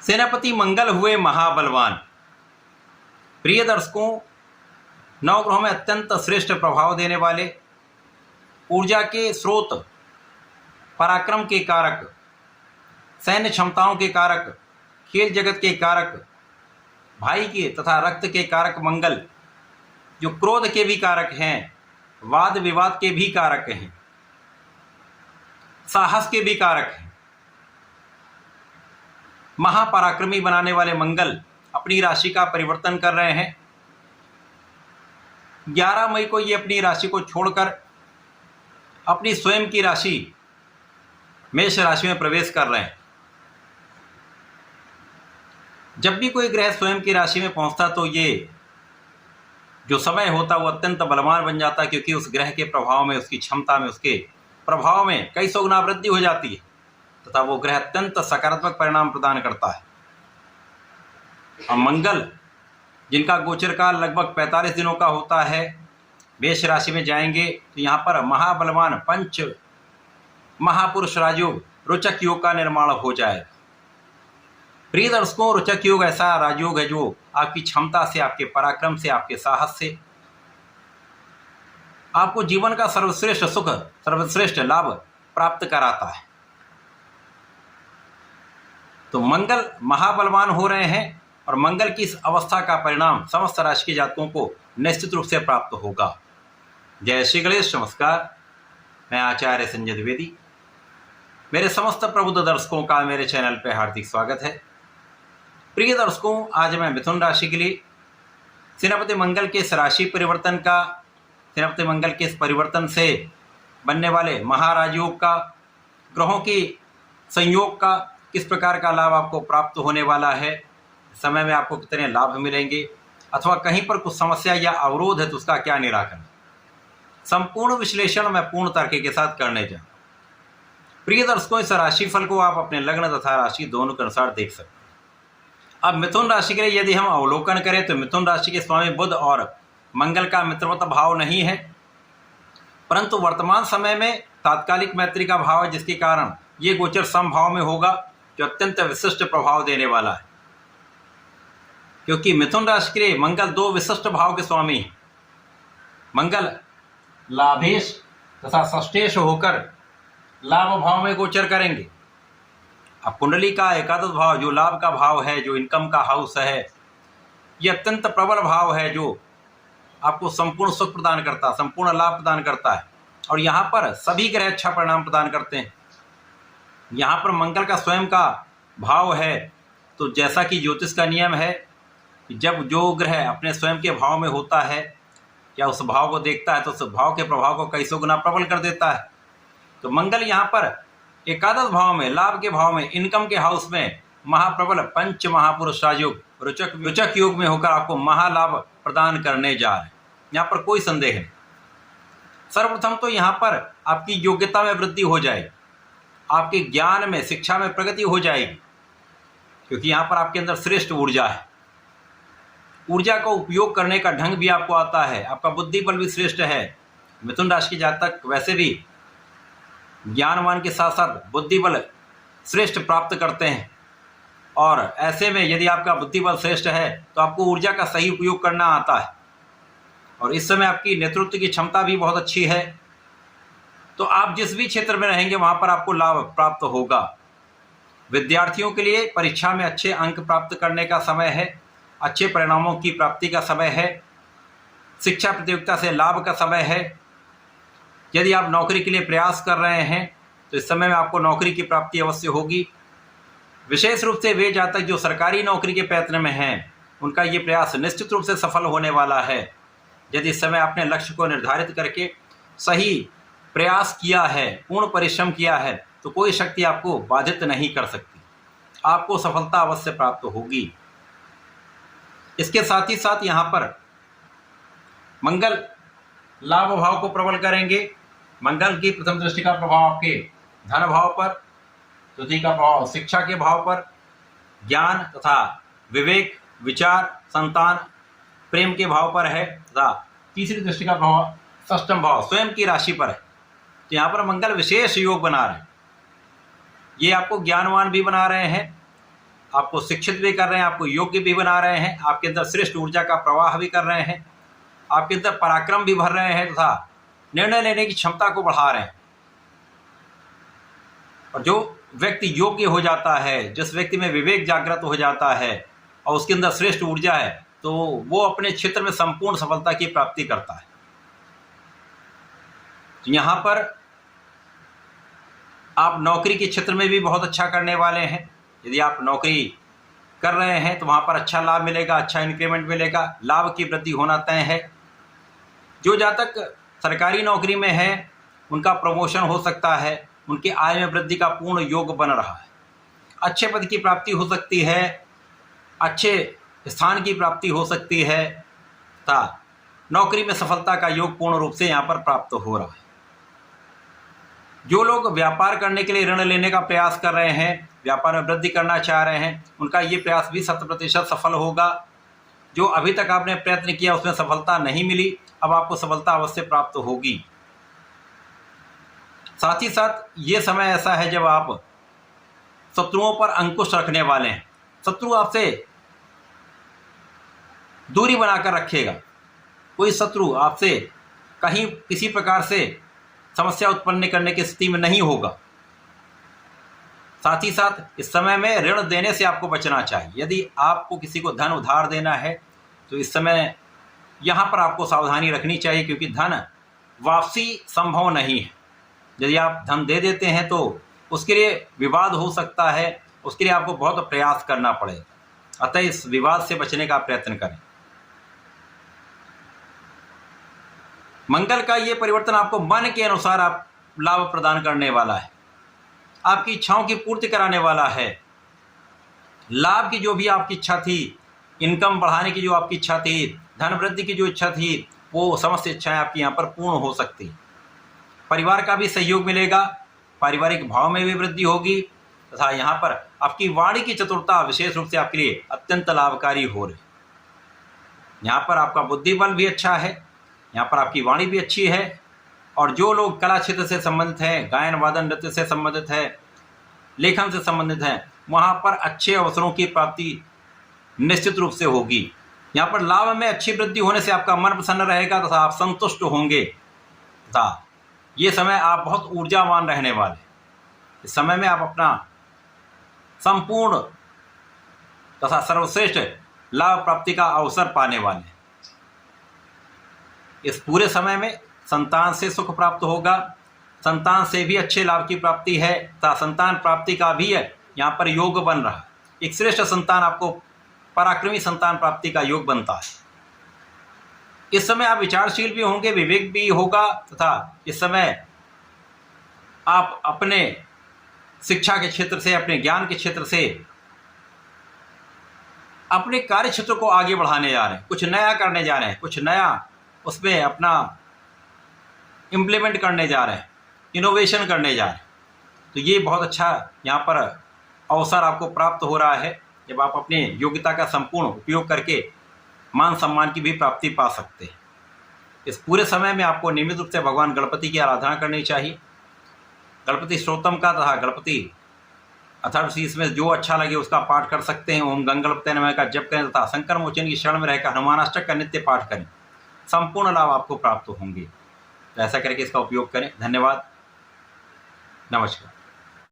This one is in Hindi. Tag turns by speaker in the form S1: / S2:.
S1: सेनापति मंगल हुए महाबलवान। प्रिय दर्शकों, नवग्रहों में अत्यंत श्रेष्ठ प्रभाव देने वाले, ऊर्जा के स्रोत, पराक्रम के कारक, सैन्य क्षमताओं के कारक, खेल जगत के कारक, भाई के तथा रक्त के कारक मंगल, जो क्रोध के भी कारक हैं, वाद विवाद के भी कारक हैं, साहस के भी कारक हैं, महापराक्रमी बनाने वाले मंगल अपनी राशि का परिवर्तन कर रहे हैं। 11 मई को ये अपनी राशि को छोड़कर अपनी स्वयं की राशि मेष राशि में प्रवेश कर रहे हैं। जब भी कोई ग्रह स्वयं की राशि में पहुंचता तो ये जो समय होता वो अत्यंत बलवान बन जाता, क्योंकि उस ग्रह के प्रभाव में, उसकी क्षमता में, उसके प्रभाव में कई सौ गुना वृद्धि हो जाती है तथा वो ग्रह अत्यंत सकारात्मक परिणाम प्रदान करता है। और मंगल, जिनका गोचर काल लगभग 45 दिनों का होता है, मेष राशि में जाएंगे तो यहाँ पर महाबलवान पंच महापुरुष राजयोग रोचक योग का निर्माण हो जाए। प्रिय दर्शकों, रोचक योग ऐसा राजयोग है जो आपकी क्षमता से, आपके पराक्रम से, आपके साहस से आपको जीवन का सर्वश्रेष्ठ सुख, सर्वश्रेष्ठ लाभ प्राप्त कराता है। तो मंगल महाबलवान हो रहे हैं और मंगल की इस अवस्था का परिणाम समस्त राशि के जातकों को निश्चित रूप से प्राप्त होगा। जय श्री गणेश। नमस्कार, मैं आचार्य संजय द्विवेदी। मेरे समस्त प्रबुद्ध दर्शकों का मेरे चैनल पर हार्दिक स्वागत है। प्रिय दर्शकों, आज मैं मिथुन राशि के लिए सेनापति मंगल के इस राशि परिवर्तन का, सेनापति मंगल के इस परिवर्तन से बनने वाले महाराजयोग का, ग्रहों की संयोग का किस प्रकार का लाभ आपको प्राप्त होने वाला है, समय में आपको कितने लाभ मिलेंगे, अथवा कहीं पर कुछ समस्या या अवरोध है तो उसका क्या निराकरण, संपूर्ण विश्लेषण मैं पूर्ण तर्क के साथ करने जा। प्रिय दर्शकों, इस राशिफल को आप अपने लग्न तथा राशि दोनों के अनुसार देख सकते हैं। अब मिथुन राशि के लिए यदि हम अवलोकन करें तो मिथुन राशि के स्वामी बुध और मंगल का मित्रवत भाव नहीं है, परंतु वर्तमान समय में तात्कालिक मैत्री का भाव है, जिसके कारण ये गोचर समभाव में होगा, जो अत्यंत विशिष्ट प्रभाव देने वाला है। क्योंकि मिथुन राशि के लिए मंगल 2 विशिष्ट भाव के स्वामी हैं। मंगल लाभेश तथा षष्ठेश होकर लाभ भाव में गोचर करेंगे। अब कुंडली का एकादश भाव, जो लाभ का भाव है, जो इनकम का हाउस है, ये अत्यंत प्रबल भाव है, जो आपको संपूर्ण सुख प्रदान करता है, संपूर्ण लाभ प्रदान करता है। और यहाँ पर सभी ग्रह अच्छा परिणाम प्रदान करते हैं। यहाँ पर मंगल का स्वयं का भाव है, तो जैसा कि ज्योतिष का नियम है, जब जो ग्रह अपने स्वयं के भाव में होता है या उस भाव को देखता है तो उस भाव के प्रभाव को कई सौ गुना प्रबल कर देता है। तो मंगल यहाँ पर एकादश भाव में, लाभ के भाव में, इनकम के हाउस में महाप्रबल पंच महापुरुष राजयोग रोचक योग में होकर आपको महालाभ प्रदान करने जा रहे हैं। यहाँ पर कोई संदेह नहीं। सर्वप्रथम तो यहाँ पर आपकी योग्यता में वृद्धि हो जाएगी, आपके ज्ञान में, शिक्षा में प्रगति हो जाएगी, क्योंकि यहाँ पर आपके अंदर श्रेष्ठ ऊर्जा है। ऊर्जा का उपयोग करने का ढंग भी आपको आता है, आपका बुद्धि बल भी श्रेष्ठ है। मिथुन राशि के जातक वैसे भी ज्ञानवान के साथ साथ बुद्धि बल श्रेष्ठ प्राप्त करते हैं, और ऐसे में यदि आपका बुद्धि बल श्रेष्ठ है तो आपको ऊर्जा का सही उपयोग करना आता है, और इस समय आपकी नेतृत्व की क्षमता भी बहुत अच्छी है। तो आप जिस भी क्षेत्र में रहेंगे वहाँ पर आपको लाभ प्राप्त होगा। विद्यार्थियों के लिए परीक्षा में अच्छे अंक प्राप्त करने का समय है, अच्छे परिणामों की प्राप्ति का समय है, शिक्षा प्रतियोगिता से लाभ का समय है। यदि आप नौकरी के लिए प्रयास कर रहे हैं तो इस समय में आपको नौकरी की प्राप्ति अवश्य होगी। विशेष रूप से वे जातक जो सरकारी नौकरी के प्रयत्न में हैं, उनका ये प्रयास निश्चित रूप से सफल होने वाला है। यदि इस समय आपने लक्ष्य को निर्धारित करके सही प्रयास किया है, पूर्ण परिश्रम किया है, तो कोई शक्ति आपको बाधित नहीं कर सकती, आपको सफलता अवश्य प्राप्त होगी। इसके साथ ही साथ यहाँ पर मंगल लाभ भाव को प्रबल करेंगे। मंगल की प्रथम दृष्टि का प्रभाव आपके धन भाव पर, द्वितीय का प्रभाव शिक्षा के भाव पर, ज्ञान तथा विवेक, विचार, संतान, प्रेम के भाव पर है, तथा तीसरी दृष्टि का प्रभाव षष्ठम भाव स्वयं की राशि पर है। तो यहाँ पर मंगल विशेष योग बना रहे हैं। ये आपको ज्ञानवान भी बना रहे हैं, आपको शिक्षित भी कर रहे हैं, आपको योग्य भी बना रहे हैं, आपके अंदर श्रेष्ठ ऊर्जा का प्रवाह भी कर रहे हैं, आपके अंदर पराक्रम भी भर रहे हैं तथा निर्णय लेने की क्षमता को बढ़ा रहे हैं। और जो व्यक्ति योग्य हो जाता है, जिस व्यक्ति में विवेक जागृत हो जाता है और उसके अंदर श्रेष्ठ ऊर्जा है, तो वो अपने क्षेत्र में संपूर्ण सफलता की प्राप्ति करता है। यहाँ पर आप नौकरी के क्षेत्र में भी बहुत अच्छा करने वाले हैं। यदि आप नौकरी कर रहे हैं तो वहाँ पर अच्छा लाभ मिलेगा, अच्छा इंक्रीमेंट मिलेगा, लाभ की वृद्धि होना तय है। जो जातक सरकारी नौकरी में है उनका प्रमोशन हो सकता है, उनकी आय में वृद्धि का पूर्ण योग बन रहा है, अच्छे पद की प्राप्ति हो सकती है, अच्छे स्थान की प्राप्ति हो सकती है तथा नौकरी में सफलता का योग पूर्ण रूप से यहाँ पर प्राप्त हो रहा है। जो लोग व्यापार करने के लिए ऋण लेने का प्रयास कर रहे हैं, व्यापार में वृद्धि करना चाह रहे हैं, उनका ये प्रयास भी 100% सफल होगा। जो अभी तक आपने प्रयत्न किया उसमें सफलता नहीं मिली, अब आपको सफलता अवश्य प्राप्त होगी। साथ ही साथ ये समय ऐसा है जब आप शत्रुओं पर अंकुश रखने वाले हैं। शत्रु आपसे दूरी बनाकर रखेगा, कोई शत्रु आपसे कहीं किसी प्रकार से समस्या उत्पन्न करने की स्थिति में नहीं होगा। साथ ही साथ इस समय में ऋण देने से आपको बचना चाहिए। यदि आपको किसी को धन उधार देना है तो इस समय यहाँ पर आपको सावधानी रखनी चाहिए, क्योंकि धन वापसी संभव नहीं है। यदि आप धन दे देते हैं तो उसके लिए विवाद हो सकता है, उसके लिए आपको बहुत प्रयास करना पड़ेगा। अतः इस विवाद से बचने का प्रयत्न करें। मंगल का ये परिवर्तन आपको मन के अनुसार आप लाभ प्रदान करने वाला है, आपकी इच्छाओं की पूर्ति कराने वाला है। लाभ की जो भी आपकी इच्छा थी, इनकम बढ़ाने की जो आपकी इच्छा थी, धन वृद्धि की जो इच्छा थी, वो समस्त इच्छाएं आपकी यहाँ पर पूर्ण हो सकती। परिवार का भी सहयोग मिलेगा, पारिवारिक भाव में भी वृद्धि होगी तथा यहाँ पर आपकी वाणी की चतुरता विशेष रूप से आपके लिए अत्यंत लाभकारी हो रही। यहाँ पर आपका बुद्धि बल भी अच्छा है, यहाँ पर आपकी वाणी भी अच्छी है। और जो लोग कला क्षेत्र से संबंधित हैं, गायन वादन नृत्य से संबंधित है, लेखन से संबंधित हैं, वहाँ पर अच्छे अवसरों की प्राप्ति निश्चित रूप से होगी। यहाँ पर लाभ में अच्छी वृद्धि होने से आपका मन प्रसन्न रहेगा तथा आप संतुष्ट होंगे तथा ये समय आप बहुत ऊर्जावान रहने वाले। इस समय में आप अपना संपूर्ण तथा सर्वश्रेष्ठ लाभ प्राप्ति का अवसर पाने वाले हैं। इस पूरे समय में संतान से सुख प्राप्त होगा, संतान से भी अच्छे लाभ की प्राप्ति है तथा संतान प्राप्ति का भी है यहाँ पर योग बन रहा है। एक श्रेष्ठ संतान, आपको पराक्रमी संतान प्राप्ति का योग बनता है। इस समय आप विचारशील भी होंगे, विवेक भी होगा तथा इस समय आप अपने शिक्षा के क्षेत्र से, अपने ज्ञान के क्षेत्र से अपने कार्य क्षेत्र को आगे बढ़ाने जा रहे हैं, कुछ नया करने जा रहे हैं, कुछ नया उसमें अपना इम्प्लीमेंट करने जा रहे हैं, इनोवेशन करने जा रहे हैं। तो ये बहुत अच्छा यहाँ पर अवसर आपको प्राप्त हो रहा है, जब आप अपनी योग्यता का संपूर्ण उपयोग करके मान सम्मान की भी प्राप्ति पा सकते हैं। इस पूरे समय में आपको नियमित रूप से भगवान गणपति की आराधना करनी चाहिए। गणपति स्तोत्रम का तथा गणपति अथर्वशीष में जो अच्छा लगे उसका पाठ कर सकते हैं। ओम गंगणपतये नमः का जप करें तथा शंकर मोचन की शरण में रहकर हनुमानाष्टक का नित्य पाठ करें, संपूर्ण लाभ आपको प्राप्त होंगे। तो ऐसा करके इसका उपयोग करें। धन्यवाद, नमस्कार।